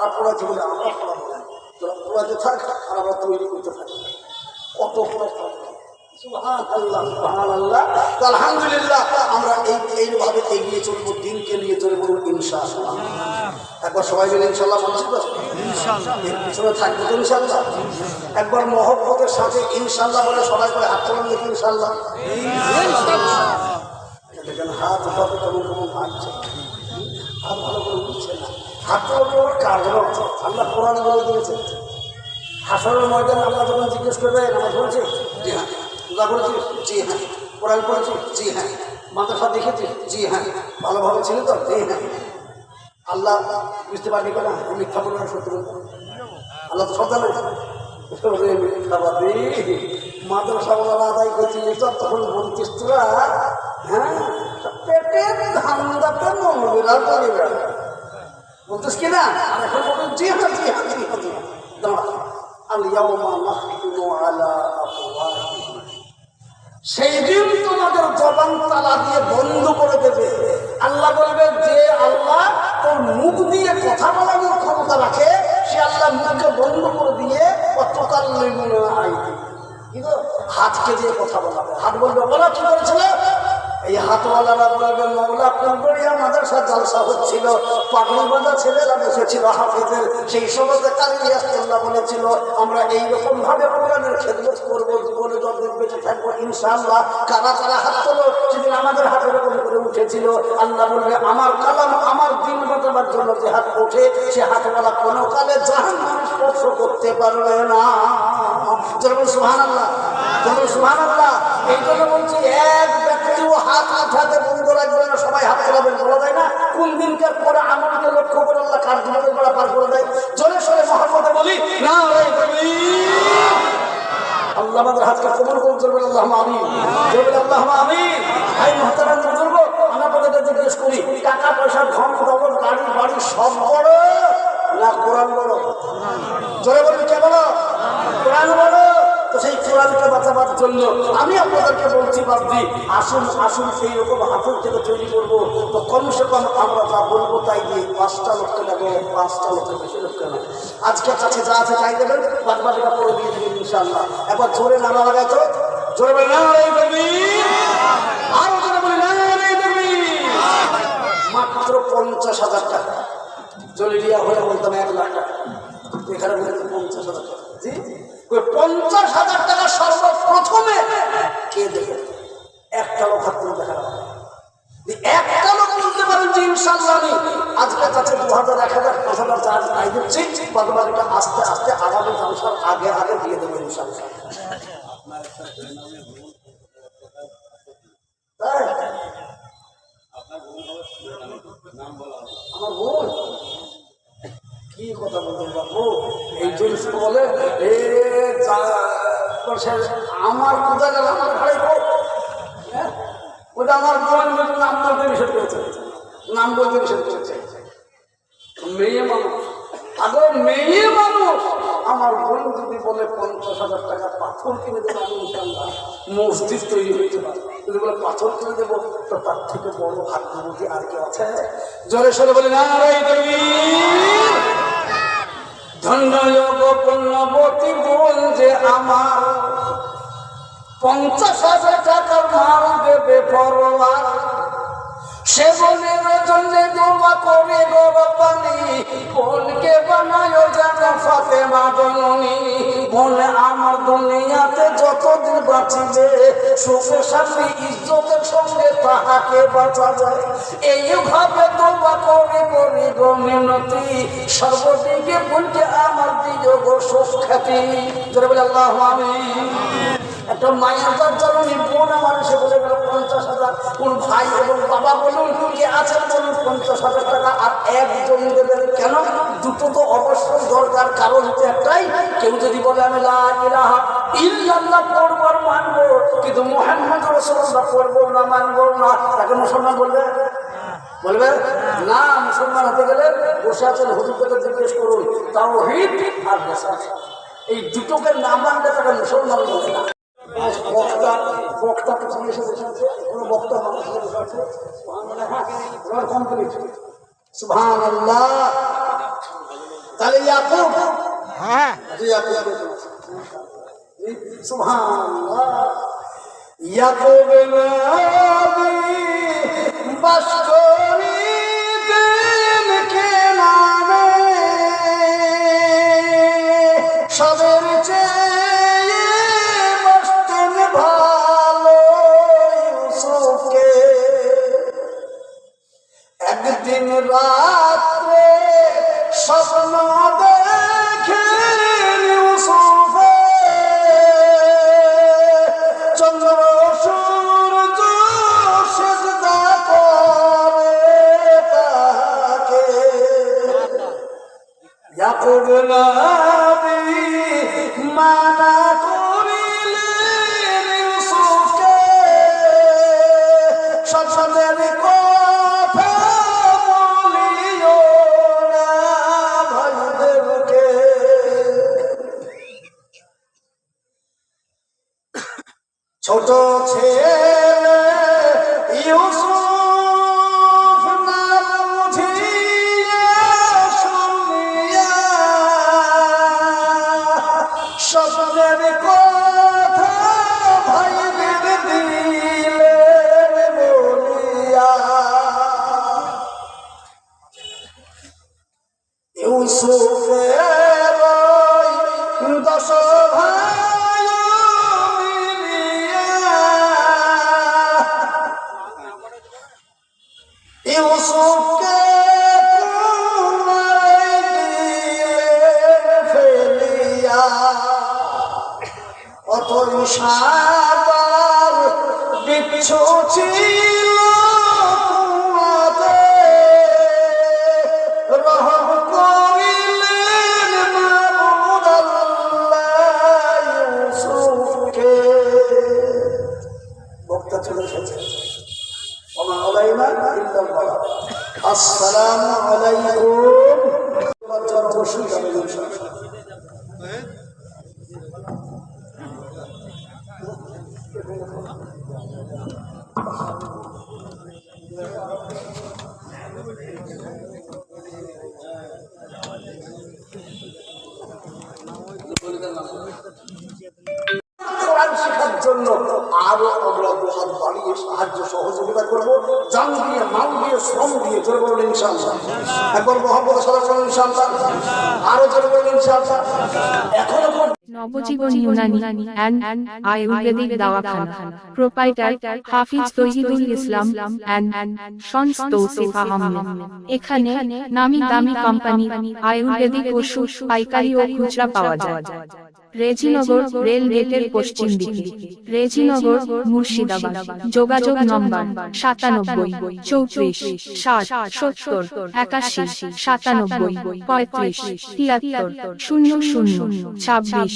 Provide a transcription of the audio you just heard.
তারা পড়াচ্ছে বলে আমরা পড়াবো না, তোরা পড়াতে থাক আর আমরা তৈরি করতে থাকি। কত সুবহানাল্লাহ। আলহামদুলিল্লাহ আমরা এইভাবে এগিয়ে চলবো, দিনকে নিয়ে চলে বলবো ইনশাআল্লাহ। একবার সবাই মিলে ইনশাআল্লাহ বলছি তো, এর পিছনে থাকবো তো ইনশাআল্লাহ। একবার মহব্বতের সাথে ইনশাআল্লাহ বলে সবাই করে হাত তোলেন দেখি ইনশাআল্লাহ। দেখেন হাত উঠাতে কেমন কেমন ভাগছে, হাত ভালো করে উঠছে না। হাত তোলার কারণ হচ্ছে আল্লাহ কোরআনে বলে দিয়েছেন, হাসরের ময়দানে আল্লাহ যখন জিজ্ঞেস করবে নামাজ পড়েছি, জি হ্যাঁ। পূজা করেছি, জি হ্যাঁ। কোরআন পড়েছি, জি হ্যাঁ। মাদ্রাসা দেখেছি, জি হ্যাঁ। ভালোভাবে ছিল তো, জি হ্যাঁ। আল্লাহ বুঝতে পারবি কেন মিথ্যা বলবে না সত্যি বলবো? আল্লাহ তো সব জানে। মিথ্যাবাদী মাদ্রাসাওয়ালা আদায় করছি তখন বলছিস তোরা, হ্যাঁ পেটের ধান্দাতে মনবিরা করিবে বলছিস কিনা? আর এখন বলবেন জি হ্যাঁ জি হ্যাঁ জি হ্যাঁ জি হ্যাঁ। সেই দিন তোমাদের জবান তালা দিয়ে বন্ধ করে দেবে। আল্লাহ বলবে যে আল্লাহ তোর মুখ দিয়ে কথা বলানোর ক্ষমতা রাখে, সে আল্লাহ মুখকে বন্ধ করে দিয়ে হাতকে দিয়ে কথা বলাবে। হাত বলবে বলা কি করেছিল? এই হাতওয়ালারা বলবে মৌলা কুলবড়িয়া মাদ্রাসা জালসা হচ্ছিল, পাগল বাঁধা ছেলেরা বসেছিল হাফেজের, সেই সময় কালী আল্লাহ বলেছিল আমরা এইরকম ভাবে কোরআনের খেদমত করবো, জীবনে যতদিন বেঁচে থাকবো ইনশাআল্লাহ। কারা কারা হাত তোলো সেদিন আমাদের হাতের উপর করে উঠেছিল। আল্লাহ বলবে আমার কালাম আমার দিন বাঁচাবার জন্য যে হাত ওঠে সে হাতওয়ালা কোনো কালে জাহান্নামে স্পর্শ করতে পারবে না। যেমন সুবহানাল্লাহ, যেমন সুবহানাল্লাহ। এই জন্য বলছি এক ব্যক্তিও হাত উঠাতে বন্ধ রাখবে না, সবাই হাত তোলাবেন। বলা যায় না কোন দিনকার পরে আমলকে লক্ষ্য করে আল্লাহ কার জীবনের বেলা পার করে দেয়। জোরে সোরে মহব্বতে বলি না আল্লাহ আমাদের হাতকে কবুল করুন। চলবেন আল্লাহুম্মা আমিন, চলবেন আল্লাহুম্মা আমিন। ভাই মুহতারাম বুজুর্গ, আমি আপনাদের জিজ্ঞেস করি টাকা পয়সা ধন দৌলত গাড়ি বাড়ি সব বড় না কোরআন বড়? জোরে বলুন কে বলো? কোরআন বড়। তো সেই কোরআনকে বাঁচাবার জন্য আমি আপনাদেরকে বলছি বাবজি আসুন আসুন সেই রকম হাফেজ থেকে তৈরি করবো। তো কমসে কম আমরা যা বলবো তাই দিয়ে 5টা লোককে নেবো, 5টা লোকের বেশি লোককে না। আজকে কাছে যা আছে তাই দেবেন, বাদ বাকিটা করে দিয়ে দেবেন ইনশাআল্লাহ। একবার জোরে নারা লাগাই তো, জোরে বলে না আরো জোরে বলে না। মাত্র 50,000 টাকা জলিলিয়া হলে বলতাম 1 লাখ টাকা, এখানে বলে 50,000 টাকা। জি 50,000 টাকা সর্বপ্রথমে কে দেবে? একটা লোক হাত তুলে দেখা যাবে, একটা লোক বলতে পারেন যে ইনশাআল্লাহ আমি আজকের কাছে 2000 1000 5000 চার্জ নাই দিচ্ছি, বাদ বাকিটা আস্তে আস্তে আগামী জালসার আগে আগে দিয়ে দেবো ইনশাআল্লাহ। আমার বোন কি কথা বলতেন বাবু? এই জিনিস বলে আমার কোথায় গেল আমার ভাই ওটা আমার বোন নাম বলতে নিষেধ করেছে, নাম বলতে নিষেধ করেছে। মেয়ে মানুষ, আগে মেয়ে মানুষ আমার বোন যদি বলে 50,000 টাকা পাথর কিনে দেবো আমি ইনশাআল্লাহ মসজিদ তৈরি হইতে পারে, যদি বলে পাথর কিনে দেবো তো তার থেকে বড় ভাগ্যবতী আর কেউ আছে? জোরে সোরে বলে না ধন্য পুণ্যবতী বোন যে আমার 50,000 টাকার মাল দেবে পরোয়ার, সে বোনের জন্য দোয়া করে গরবানি বোনকে বানায় যেন ফাতেমা জননী। বোন আমার দুনিয়াতে যতদিন বাঁচিবে সুখে শান্তি ইজ্জতের সঙ্গে তাহাকে বাঁচা যায়। এইভাবে দোয়া করে করি গো মিনতি, সর্বদিকে বোনকে আমার দিও গো সুখ খ্যাতি। জোরে বলে আল্লাহু আমিন। একটা মায়ের জননী বোন আমার এসে বলে গেল 50,000, কোন ভাই এবং বাবা বলুন কে আছেন বলুন 50,000 টাকা আর একজন দেবেন কেন? দুটো তো অবশ্যই দরকার, কারণ হচ্ছে একটাই, কেউ যদি বলে আমি লা ইলাহা ইল্লাল্লাহ পড়বো আর মানবো কিন্তু মুহাম্মদ রাসূলুল্লাহ পড়বো না মানবো না, তাকে মুসলমান বলবে? বলবে না। মুসলমান হতে গেলে বসে আছেন হুজুরকে জিজ্ঞেস করুন তাওহীদ আর বিশ্বাস, এই দুটোকে না মানলে তাকে মুসলমান বলে না। বক্তা বক্তা পিছনে এসে বসে আছে, কোনো বক্তা মানুষ বসে আছে কমপ্লিট। সুবহানাল্লাহ। তাহলে ইয়াকুব, হ্যাঁ সুবহানাল্লাহ, ইয়াকুব নবী বাস করিতেন কেনানে, সবের চেয়ে বাসতেন ভালো ইউসুফকে। একদিন রাত্রে স্বপ্ন দেখেন ইউসুফে, চন্দ্র সূর্য সিজদা করে তাকে। ইয়াকুব নবী মানা করিলেন ইউসুফকে, সন্তানের কথা বলিও না ভাইদেরকে। ছোট ছেলে ইউসুফ না বুঝিয়া শুনিয়া, স্বপ্নের কথা ভাইদের দিলেন বলিয়া। ইউসুফের ওই 10 ভাই মিলিয়া ইউসুফকে কুমায় দিলেন ফেলিয়া। অতই সাবার বিচ্ছু ছিল কুয়াতে, রহম করিলেন মাবুদ আল্লাহ ইউসুফকে। বক্তা চলে এসেছে। ওমা আলাইনা ইল্লাল বালাগ। আসসালামু আলাইকুম। অবশ্যই যাবেন ইনশাআল্লাহ। কোরআন শেখার জন্য আরো আমরা দুহাত বাড়িয়ে সাহায্য সহযোগিতা করবো, জান দিয়ে, মাল দিয়ে, শ্রম দিয়ে। জোরে বলুন ইনশাআল্লাহ। একবার মহব্বত সারা করুন ইনশাআল্লাহ। আরো জোরে বলুন ইনশাআল্লাহ। এখনো নবজীবন ইউনানি অ্যান্ড আয়ুর্বেদিক দাওয়াখানা, proprietor Hafiz Touhidul Islam and sons Tousif Ahmed. এখানে নামি দামি কোম্পানি আয়ুর্বেদিক ওষুধ পাইকারি ও খুচরা পাওয়া যায়। রেজিনগর রেল গেটের পশ্চিম দিকে, রেজিনগর, মুর্শিদাবাদ। যোগাযোগ নম্বর 97 34 60 70 81 97 35 73 00 26।